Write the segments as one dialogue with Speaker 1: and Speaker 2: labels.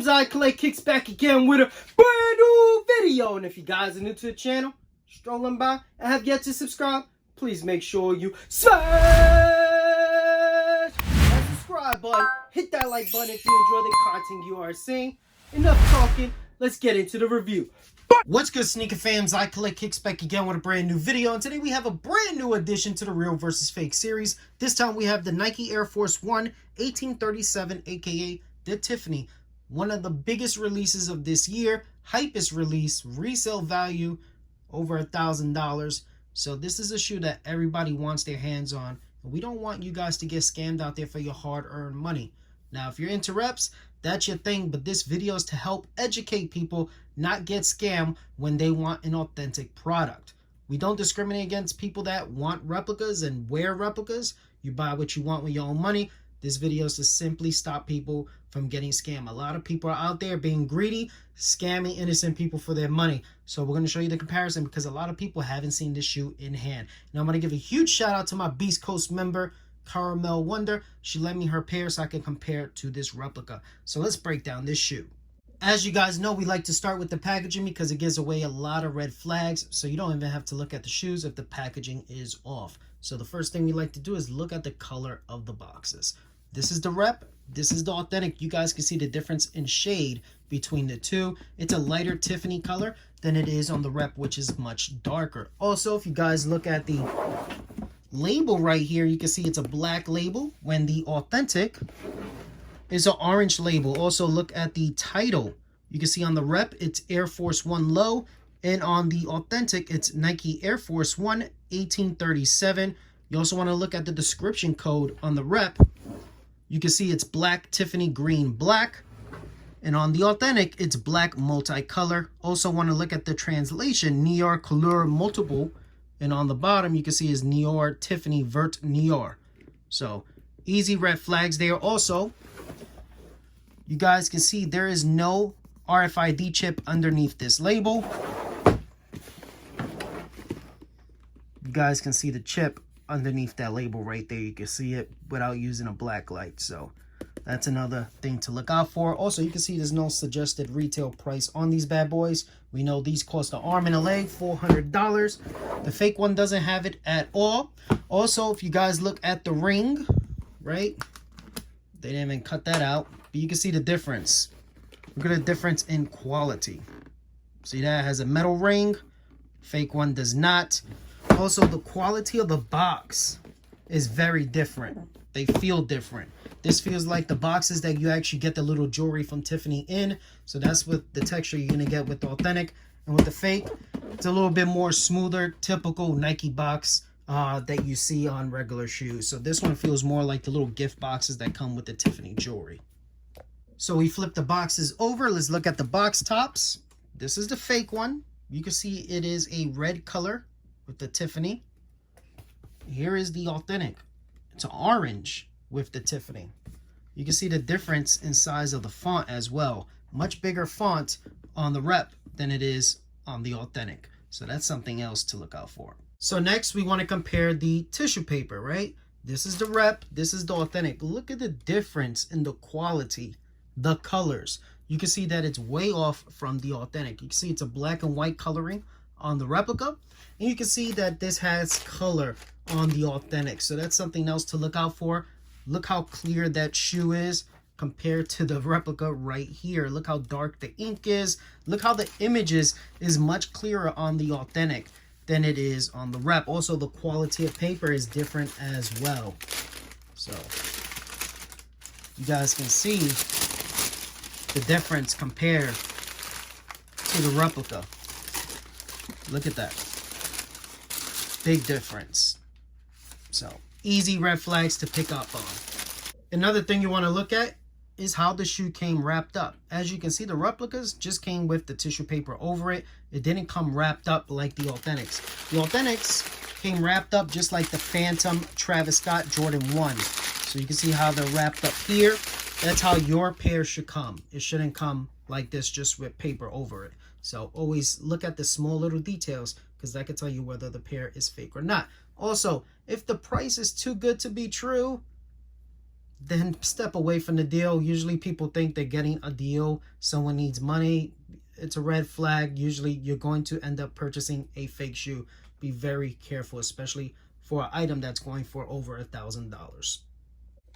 Speaker 1: Fams, I Collect kicks back again with a brand new video. And if you guys are new to the channel, strolling by and have yet to subscribe, please make sure you smash that subscribe button. Hit that like button if you enjoy the content you are seeing. Enough talking, let's get into the review. What's good, sneaker fams? I Collect kicks back again with a brand new video, and today we have a brand new addition to the Real versus Fake series. This time we have the Nike Air Force 1 1837, aka the Tiffany. One of the biggest releases of this year, hypest release, resale value over $1,000. So this is a shoe that everybody wants their hands on, and we don't want you guys to get scammed out there for your hard-earned money. Now, if you're into reps, that's your thing, but this video is to help educate people not get scammed when they want an authentic product. We don't discriminate against people that want replicas and wear replicas. You buy what you want with your own money. This video is to simply stop people from getting scammed. A lot of people are out there being greedy, scamming innocent people for their money. So we're going to show you the comparison because a lot of people haven't seen this shoe in hand. Now I'm going to give a huge shout out to my Beast Coast member, Caramel Wonder. She lent me her pair so I can compare it to this replica. So let's break down this shoe. As you guys know, we like to start with the packaging because it gives away a lot of red flags, so you don't even have to look at the shoes if the packaging is off. So the first thing we like to do is look at the color of the boxes. This is the rep, this is the authentic. You guys can see the difference in shade between the two. It's a lighter Tiffany color than it is on the rep, which is much darker. Also, if you guys look at the label right here, you can see it's a black label when the authentic is an orange label. Also look at the title. You can see on the rep it's Air Force 1 Low, and on the authentic it's Nike Air Force 1 1837. You also want to look at the description code on the rep. You can see it's black Tiffany green black, and on the authentic it's black multicolor. Also want to look at the translation, Nior Couleur Multiple, and on the bottom you can see is Nior Tiffany Vert Nior. So easy red flags there. Also, you guys can see there is no RFID chip underneath this label. You guys can see the chip underneath that label right there. You can see it without using a black light. So that's another thing to look out for. Also, you can see there's no suggested retail price on these bad boys. We know these cost an arm and a leg, $400. The fake one doesn't have it at all. Also, if you guys look at the ring, right? They didn't even cut that out. But you can see the difference. Look at the difference in quality. See that? It has a metal ring. Fake one does not. Also, the quality of the box is very different. They feel different. This feels like the boxes that you actually get the little jewelry from Tiffany in. So that's what the texture you're going to get with the authentic. And with the fake, it's a little bit more smoother, typical Nike box that you see on regular shoes. So this one feels more like the little gift boxes that come with the Tiffany jewelry. So we flip the boxes over. Let's look at the box tops. This is the fake one. You can see it is a red color with the Tiffany. Here is the authentic. It's orange with the Tiffany. You can see the difference in size of the font as well. Much bigger font on the rep than it is on the authentic. So that's something else to look out for. So next we want to compare the tissue paper, right? This is the rep, this is the authentic. Look at the difference in the quality, the colors. You can see that it's way off from the authentic. You can see it's a black and white coloring on the replica, and you can see that this has color on the authentic. So that's something else to look out for. Look how clear that shoe is compared to the replica right here. Look how dark the ink is. Look how the images is much clearer on the authentic than it is on the rep. Also, the quality of paper is different as well. So you guys can see the difference compared to the replica. Look at that. Big difference. So easy red flags to pick up on. Another thing you want to look at is how the shoe came wrapped up. As you can see, the replicas just came with the tissue paper over it. It didn't come wrapped up like the authentics. The authentics came wrapped up just like the Phantom Travis Scott Jordan 1. So you can see how they're wrapped up here. That's how your pair should come. It shouldn't come like this just with paper over it. So always look at the small little details because that can tell you whether the pair is fake or not. Also, if the price is too good to be true, then step away from the deal. Usually people think they're getting a deal. Someone needs money. It's a red flag. Usually you're going to end up purchasing a fake shoe. Be very careful, especially for an item that's going for over $1,000.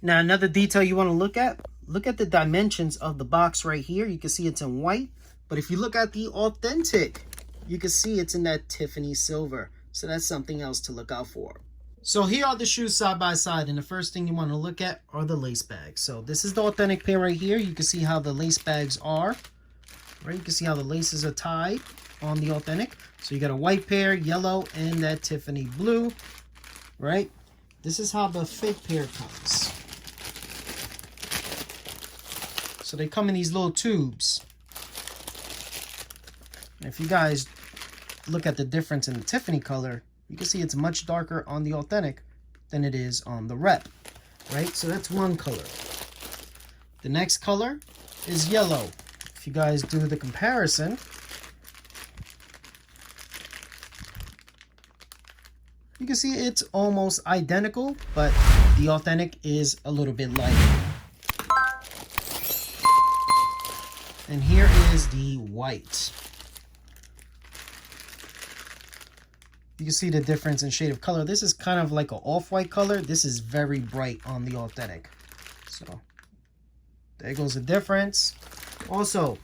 Speaker 1: Now, another detail you want to look at the dimensions of the box right here. You can see it's in white, but if you look at the authentic, you can see it's in that Tiffany silver. So that's something else to look out for. So here are the shoes side by side, and the first thing you want to look at are the lace bags. So this is the authentic pair right here. You can see how the lace bags are. Right, you can see how the laces are tied on the authentic. So you got a white pair, yellow, and that Tiffany blue. Right? This is how the fake pair comes. So they come in these little tubes. And if you guys look at the difference in the Tiffany color, you can see it's much darker on the authentic than it is on the rep, right? So that's one color. The next color is yellow. If you guys do the comparison, you can see it's almost identical, but the authentic is a little bit lighter. And here is the white. You can see the difference in shade of color. This is kind of like an off-white color. This is very bright on the authentic. So there goes the difference. Also,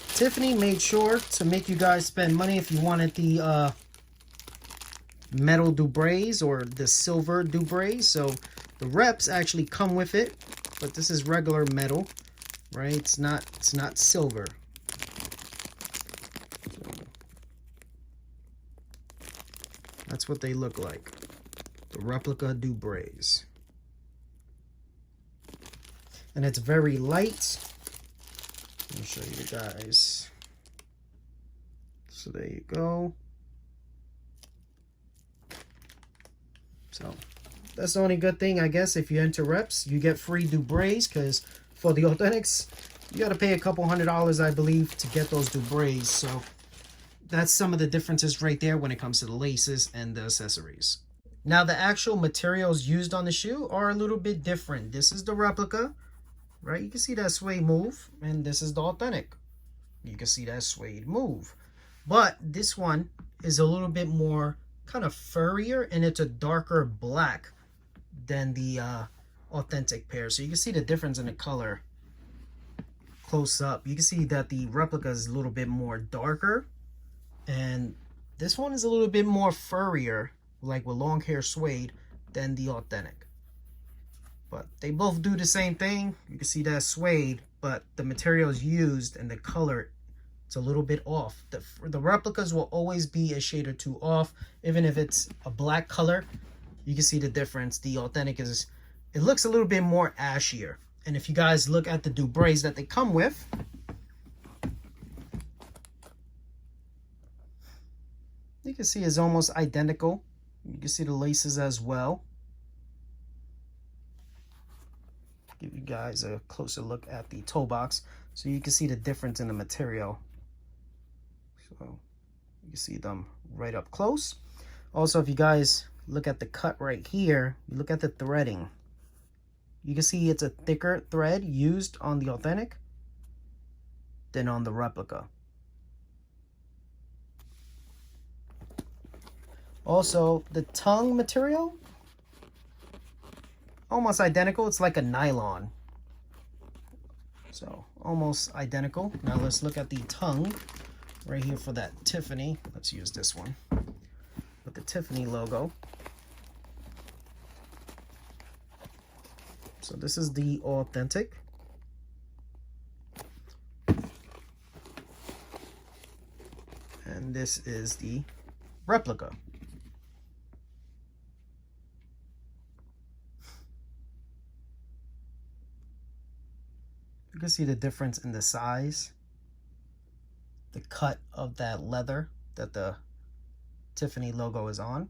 Speaker 1: Tiffany made sure to make you guys spend money if you wanted the metal Dubrays or the silver Dubrays. So the reps actually come with it, but this is regular metal, right? It's not silver. That's what they look like, the replica Dubrays. And it's very light. Let me show you guys. So there you go. So that's the only good thing, I guess, if you're into reps, you get free Dubrays, because for the authentics, you got to pay a couple $100, I believe, to get those Dubrays. So that's some of the differences right there when it comes to the laces and the accessories. Now, the actual materials used on the shoe are a little bit different. This is the replica, right? You can see that suede move, and this is the authentic. You can see that suede move. But this one is a little bit more kind of furrier, and it's a darker black than the authentic pair. So you can see the difference in the color close up. You can see that the replica is a little bit more darker, and this one is a little bit more furrier, like with long hair suede, than the authentic. But they both do the same thing. You can see that suede, but the materials used and the color, it's a little bit off. The replicas will always be a shade or two off. Even if it's a black color, you can see the difference. The authentic is, it looks a little bit more ashier. And if you guys look at the Dubrays that they come with, you can see it's almost identical. You can see the laces as well. Give you guys a closer look at the toe box so you can see the difference in the material. So you can see them right up close. Also, if you guys look at the cut right here, you look at the threading. You can see it's a thicker thread used on the authentic than on the replica. Also, the tongue material, almost identical. It's like a nylon. So, almost identical. Now let's look at the tongue right here for that Tiffany. Let's use this one with the Tiffany logo. So this is the authentic. And this is the replica. You can see the difference in the size, the cut of that leather that the Tiffany logo is on.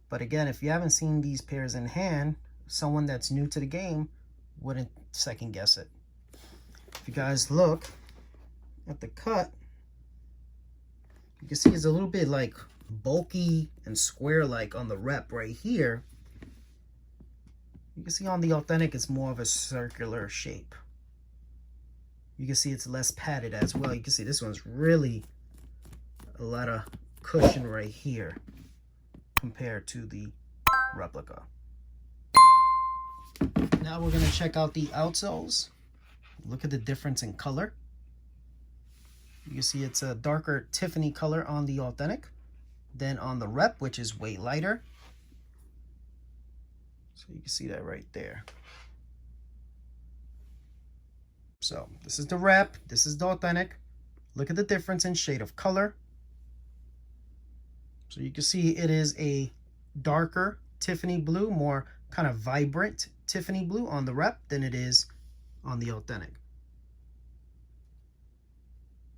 Speaker 1: But again, if you haven't seen these pairs in hand, someone that's new to the game wouldn't second guess it. If you guys look at the cut, you can see it's a little bit like bulky and square like on the rep right here. You can see on the authentic, it's more of a circular shape. You can see it's less padded as well. You can see this one's really a lot of cushion right here compared to the replica. Now we're going to check out the outsoles. Look at the difference in color. You can see it's a darker Tiffany color on the authentic than on the rep, which is way lighter. So you can see that right there. So this is the rep, this is the authentic. Look at the difference in shade of color. So you can see it is a darker Tiffany blue, more kind of vibrant Tiffany blue on the rep than it is on the authentic.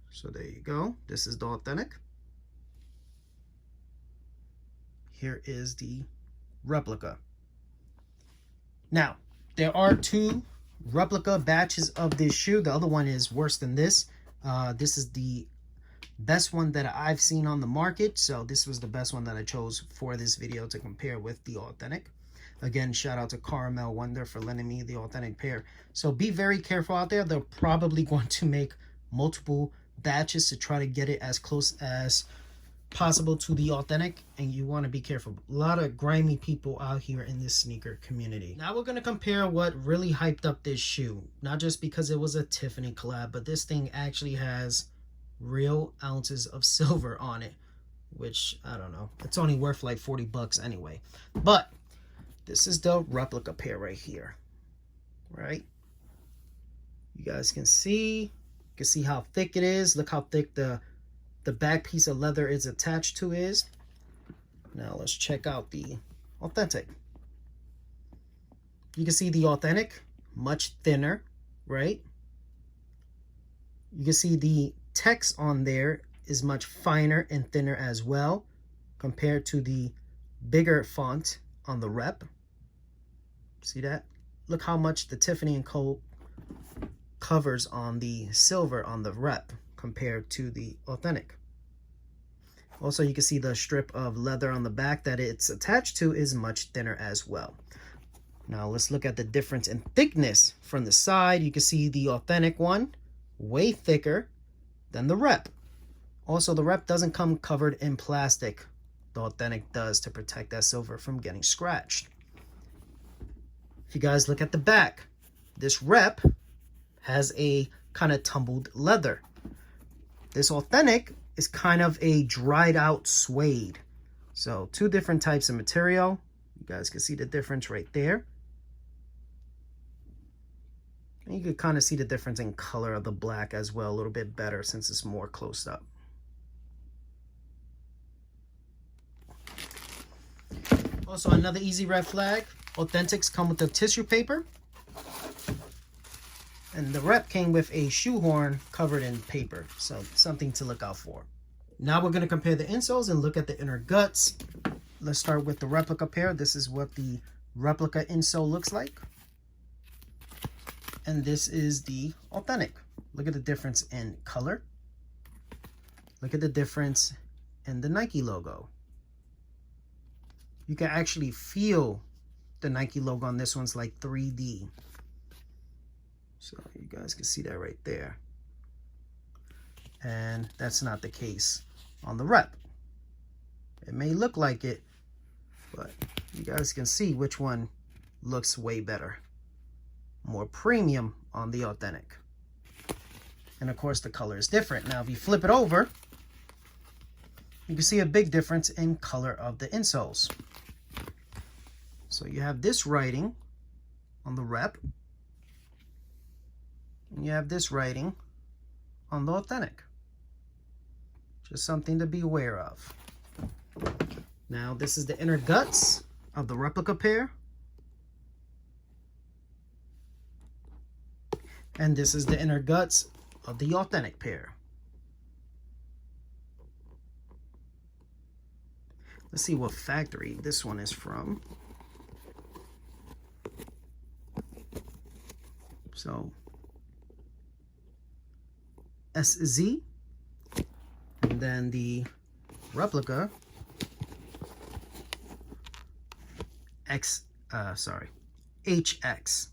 Speaker 1: So there you go. This is the authentic. Here is the replica. Now, there are two replica batches of this shoe. The other one is worse than this. This is the best one that I've seen on the market. So this was the best one that I chose for this video to compare with the authentic. Again, shout out to Caramel Wonder for lending me the authentic pair. So be very careful out there. They're probably going to make multiple batches to try to get it as close as possible to the authentic, and you want to be careful. A lot of grimy people out here in this sneaker community. Now we're going to compare what really hyped up this shoe, not just because it was a Tiffany collab, but this thing actually has real ounces of silver on it, which I don't know, it's only worth like 40 bucks anyway. But this is the replica pair right here, right? You guys can see how thick it is. Look how thick the back piece of leather is attached to is. Now let's check out the authentic. You can see the authentic much thinner, right? You can see the text on there is much finer and thinner as well compared to the bigger font on the rep. See that? Look how much the Tiffany & Co. covers on the silver on the rep compared to the authentic. Also, you can see the strip of leather on the back that it's attached to is much thinner as well. Now let's look at the difference in thickness from the side. You can see the authentic one way thicker than the rep. Also, the rep doesn't come covered in plastic. The authentic does, to protect that silver from getting scratched. If you guys look at the back, this rep has a kind of tumbled leather. This authentic is kind of a dried out suede. So two different types of material. You guys can see the difference right there. And you can kind of see the difference in color of the black as well, a little bit better since it's more close up. Also, another easy red flag. Authentics come with the tissue paper. And the rep came with a shoehorn covered in paper. So something to look out for. Now we're going to compare the insoles and look at the inner guts. Let's start with the replica pair. This is what the replica insole looks like. And this is the authentic. Look at the difference in color. Look at the difference in the Nike logo. You can actually feel the Nike logo on this one's like 3D. So you guys can see that right there. And that's not the case on the rep. It may look like it, but you guys can see which one looks way better. More premium on the authentic. And of course the color is different. Now if you flip it over, you can see a big difference in color of the insoles. So you have this writing on the rep, and you have this writing on the authentic. Just something to be aware of. Now this is the inner guts of the replica pair. And this is the inner guts of the authentic pair. Let's see what factory this one is from. So SZ, and then the replica HX.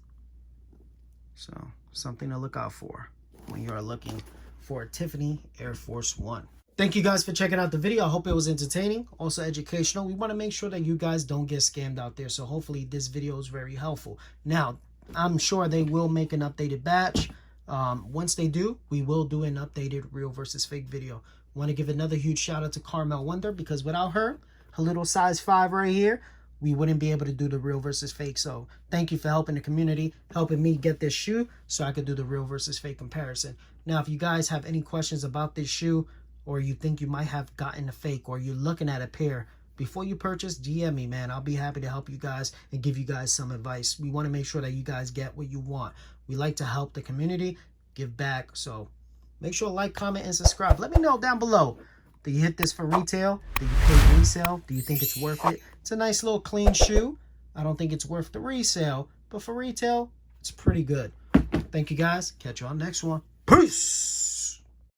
Speaker 1: So something to look out for when you are looking for a Tiffany Air Force One. Thank you guys for checking out the video. I hope it was entertaining, also educational. We want to make sure that you guys don't get scammed out there. So hopefully this video is very helpful. Now, I'm sure they will make an updated batch. Once they do, we will do an updated real versus fake video. Want to give another huge shout out to Carmel Wonder, because without her little size 5 right here, we wouldn't be able to do the real versus fake. So thank you for helping the community, helping me get this shoe so I could do the real versus fake comparison. Now, if you guys have any questions about this shoe, or you think you might have gotten a fake, or you're looking at a pair, before you purchase, DM me, man. I'll be happy to help you guys and give you guys some advice. We want to make sure that you guys get what you want. We like to help the community, give back. So make sure to like, comment, and subscribe. Let me know down below. Do you hit this for retail? Do you pay resale? Do you think it's worth it? It's a nice little clean shoe. I don't think it's worth the resale, but for retail, it's pretty good. Thank you guys. Catch you on the next one. Peace.